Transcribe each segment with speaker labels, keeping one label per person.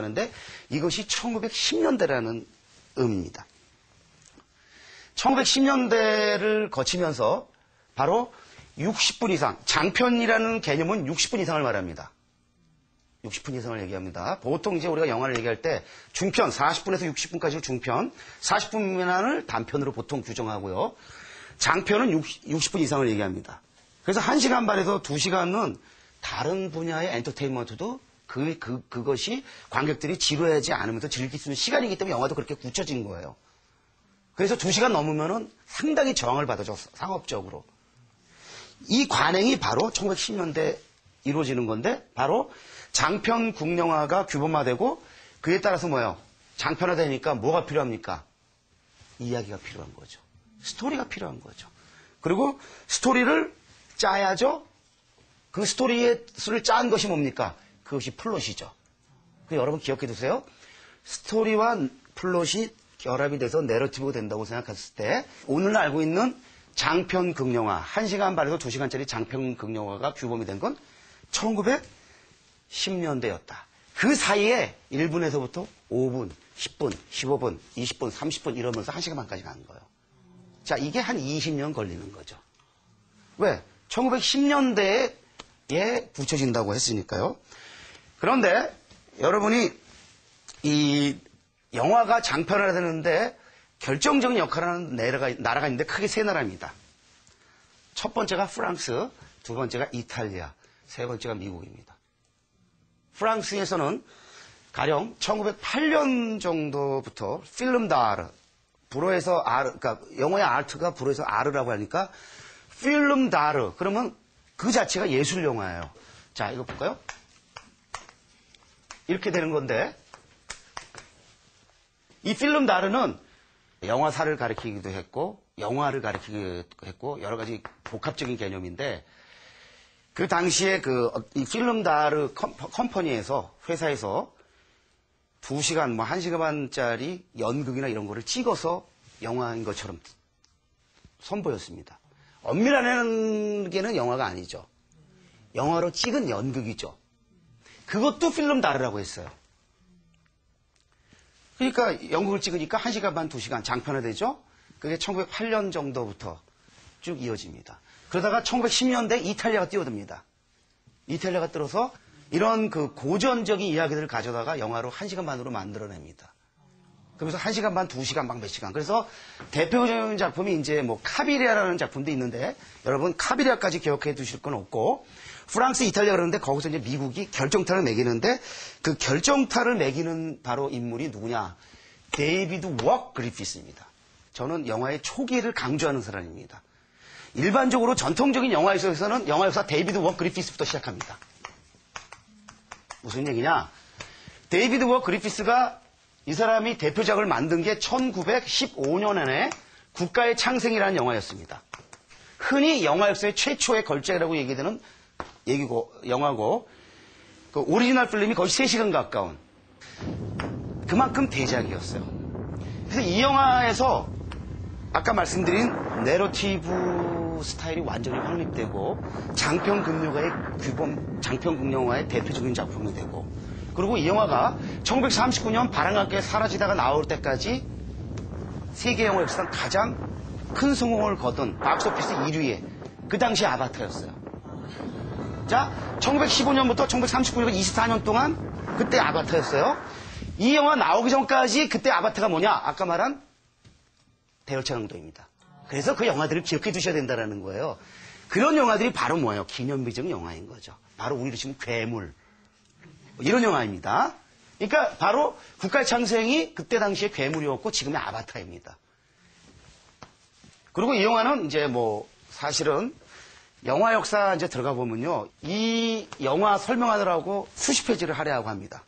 Speaker 1: 하는데 이것이 1910년대라는 의미입니다. 1910년대를 거치면서 바로 60분 이상, 장편이라는 개념은 60분 이상을 말합니다. 60분 이상을 얘기합니다. 보통 이제 우리가 영화를 얘기할 때 중편, 40분에서 60분까지를 중편, 40분 미만을 단편으로 보통 규정하고요. 장편은 60분 이상을 얘기합니다. 그래서 1시간 반에서 2시간은 다른 분야의 엔터테인먼트도 그것이 관객들이 지루하지 않으면서 즐길 수 있는 시간이기 때문에 영화도 그렇게 굳혀진 거예요. 그래서 2시간 넘으면은 상당히 저항을 받아죠, 상업적으로. 이 관행이 바로 1910년대 이루어지는 건데, 바로 장편 국영화가 규범화되고, 그에 따라서 뭐예요? 장편화되니까 뭐가 필요합니까? 이야기가 필요한 거죠. 스토리가 필요한 거죠. 그리고 스토리를 짜야죠. 그 스토리를 짠 것이 뭡니까? 그것이 플롯이죠. 여러분 기억해 두세요. 스토리와 플롯이 결합이 돼서 내러티브가 된다고 생각했을 때, 오늘 알고 있는 장편 극영화, 1시간 반에서 2시간짜리 장편 극영화가 규범이 된 건 1910년대였다. 그 사이에 1분에서부터 5분, 10분, 15분, 20분, 30분 이러면서 1시간 반까지 가는 거예요. 자, 이게 한 20년 걸리는 거죠. 왜? 1910년대에 붙여진다고 했으니까요. 그런데 여러분이 이 영화가 장편화가 되는데 결정적인 역할을 하는 나라가 있는데 크게 세 나라입니다. 첫 번째가 프랑스, 두 번째가 이탈리아, 세 번째가 미국입니다. 프랑스에서는 가령 1908년 정도부터 필름 다르, 불어에서 그러니까 영어의 아트가 불어에서 아르라고 하니까 필름 다르, 그러면 그 자체가 예술 영화예요. 자, 이거 볼까요? 이렇게 되는 건데, 이 필름 다르는 영화사를 가리키기도 했고, 영화를 가리키기도 했고, 여러 가지 복합적인 개념인데, 그 당시에 이 필름 다르 컴퍼니에서, 회사에서 2시간, 1시간 반짜리 연극이나 이런 거를 찍어서 영화인 것처럼 선보였습니다. 엄밀한 게는 영화가 아니죠. 영화로 찍은 연극이죠. 그것도 필름 다르라고 했어요. 그러니까 연극을 찍으니까 1시간 반, 2시간 장편화되죠. 그게 1908년 정도부터 쭉 이어집니다. 그러다가 1910년대 이탈리아가 뛰어듭니다. 이탈리아가 들어서 이런 그 고전적인 이야기들을 가져다가 영화로 1시간 반으로 만들어냅니다. 그러면서 1시간 반, 2시간 막 몇 시간. 그래서 대표적인 작품이 이제 카비리아라는 작품도 있는데, 여러분 카비리아까지 기억해 두실 건 없고, 프랑스, 이탈리아 그러는데 거기서 이제 미국이 결정타를 매기는데, 그 결정타를 매기는 바로 인물이 누구냐? 데이비드 웍 그리피스입니다. 저는 영화의 초기를 강조하는 사람입니다. 일반적으로 전통적인 영화 역사에서는 영화 역사 데이비드 웍 그리피스부터 시작합니다. 무슨 얘기냐? 데이비드 웍 그리피스가 이 사람이 대표작을 만든 게 1915년에 국가의 창생이라는 영화였습니다. 흔히 영화 역사의 최초의 걸작이라고 얘기되는 영화고, 그 오리지널 필름이 거의 3시간 가까운 그만큼 대작이었어요. 그래서 이 영화에서 아까 말씀드린 내러티브 스타일이 완전히 확립되고, 장편 극영화의 대표적인 작품이 되고, 그리고 이 영화가 1939년 바람과 함께 사라지다가 나올 때까지 세계 영화 역사상 가장 큰 성공을 거둔 박스오피스 1위에 그 당시 아바타였어요. 자, 1915년부터 1939년 24년 동안 그때 아바타였어요. 이 영화 나오기 전까지 그때 아바타가 뭐냐? 아까 말한 대열차강도입니다. 그래서 그 영화들을 기억해 두셔야 된다는 거예요. 그런 영화들이 바로 뭐예요? 기념비적 영화인 거죠. 바로 우리로 치면 괴물. 이런 영화입니다. 그러니까 바로 국가의 창생이 그때 당시에 괴물이었고 지금의 아바타입니다. 그리고 이 영화는 이제 사실은 영화 역사 이제 들어가 보면요. 이 영화 설명하느라고 수십 페이지를 할애하고 합니다.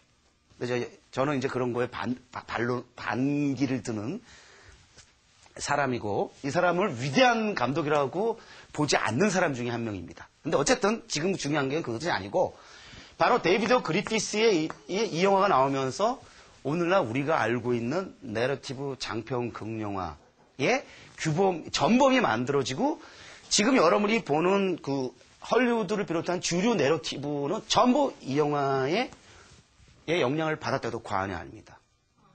Speaker 1: 그래서 저는 이제 그런 거에 반기를 드는 사람이고, 이 사람을 위대한 감독이라고 보지 않는 사람 중에 한 명입니다. 근데 어쨌든 지금 중요한 게 그것이 아니고, 바로 데이비드 그리피스의 이 영화가 나오면서 오늘날 우리가 알고 있는 내러티브 장편 극영화의 전범이 만들어지고, 지금 여러분이 보는 그 헐리우드를 비롯한 주류 내러티브는 전부 이 영화의 영향을 받았다도 과언이 아닙니다.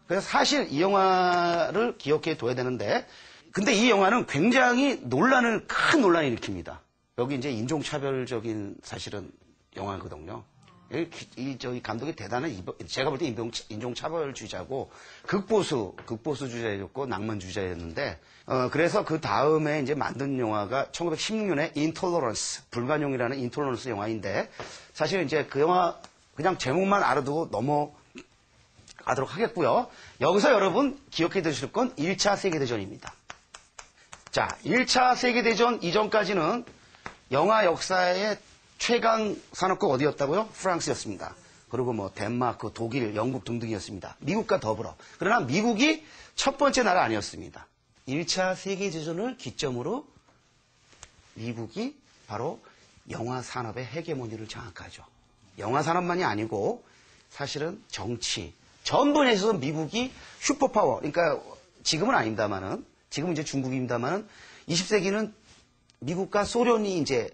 Speaker 1: 그래서 사실 이 영화를 기억해 둬야 되는데, 근데 이 영화는 굉장히 큰 논란을 일으킵니다. 여기 이제 인종차별적인 사실은 영화거든요. 저희 감독이 제가 볼 때 인종차별주의자고, 극보수주의자였고, 낭만주의자였는데, 그래서 그 다음에 이제 만든 영화가 1916년에 인톨러런스, 불관용이라는 인톨러런스 영화인데, 사실 이제 그 영화 그냥 제목만 알아두고 넘어가도록 하겠고요. 여기서 여러분 기억해 두실 건 1차 세계대전입니다. 자, 1차 세계대전 이전까지는 영화 역사의 최강 산업국 어디였다고요? 프랑스였습니다. 그리고 뭐 덴마크, 독일, 영국 등등이었습니다. 미국과 더불어. 그러나 미국이 첫 번째 나라 아니었습니다. 1차 세계대전을 기점으로 미국이 바로 영화 산업의 헤게모니를 장악하죠. 영화 산업만이 아니고 사실은 정치, 전반에 있어서 미국이 슈퍼파워, 그러니까 지금은 아닙니다만은, 지금은 이제 중국입니다만은 20세기는 미국과 소련이 이제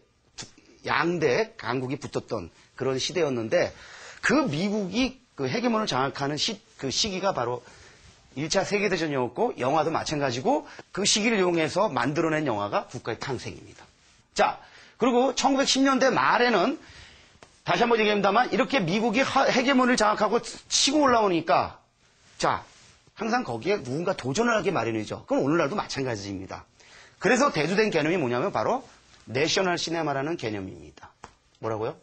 Speaker 1: 양대 강국이 붙었던 그런 시대였는데, 그 미국이 그 헤게몬을 장악하는 그 시기가 바로 1차 세계대전이었고, 영화도 마찬가지고, 그 시기를 이용해서 만들어낸 영화가 국가의 탄생입니다. 자, 그리고 1910년대 말에는 다시 한번 얘기합니다만, 이렇게 미국이 헤게몬을 장악하고 치고 올라오니까, 자, 항상 거기에 누군가 도전을 하기 마련이죠. 그럼 오늘날도 마찬가지입니다. 그래서 대두된 개념이 뭐냐면 바로 내셔널 시네마라는 개념입니다. 뭐라고요?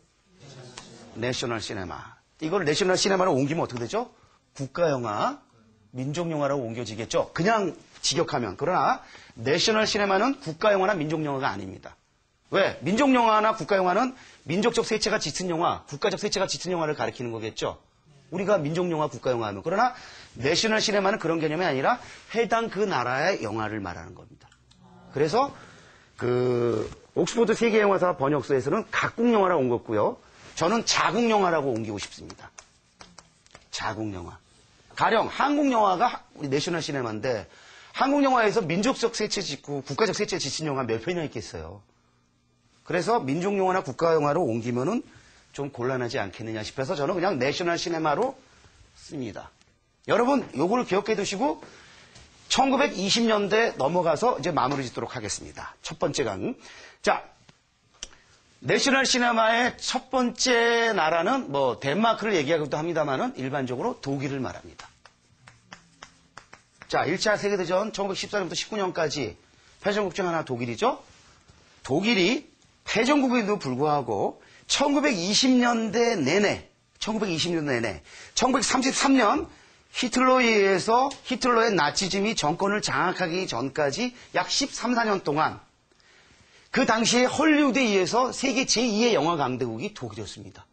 Speaker 1: 내셔널 시네마. 이걸 내셔널 시네마로 옮기면 어떻게 되죠? 국가영화, 민족영화라고 옮겨지겠죠. 그냥 직역하면. 그러나 내셔널 시네마는 국가영화나 민족영화가 아닙니다. 왜? 민족영화나 국가영화는 민족적 세체가 짙은 영화, 국가적 세체가 짙은 영화를 가리키는 거겠죠. 우리가 민족영화, 국가영화 하면. 그러나 내셔널 시네마는 그런 개념이 아니라 해당 그 나라의 영화를 말하는 겁니다. 그래서 그 옥스퍼드 세계영화사 번역서에서는 각국영화라고 옮겼고요. 저는 자국영화라고 옮기고 싶습니다. 자국영화. 가령 한국영화가 우리 내셔널 시네마인데, 한국영화에서 민족적 세체 짙고 국가적 세체 짙은 영화 몇 편이나 있겠어요. 그래서 민족영화나 국가영화로 옮기면은 좀 곤란하지 않겠느냐 싶어서 저는 그냥 내셔널 시네마로 씁니다. 여러분, 요거를 기억해 두시고 1920년대 넘어가서 이제 마무리 짓도록 하겠습니다. 첫 번째 강. 자, 내셔널 시네마의 첫 번째 나라는 뭐 덴마크를 얘기하기도 합니다만은 일반적으로 독일을 말합니다. 자, 1차 세계대전 1914년부터 19년까지 패전국 중 하나 독일이죠. 독일이 패전국에도 불구하고 1920년대 내내 1933년 히틀러에 의해서 히틀러의 나치즘이 정권을 장악하기 전까지 약 13, 14년 동안 그 당시에 헐리우드에 의해서 세계 제2의 영화 강대국이 독일이었습니다.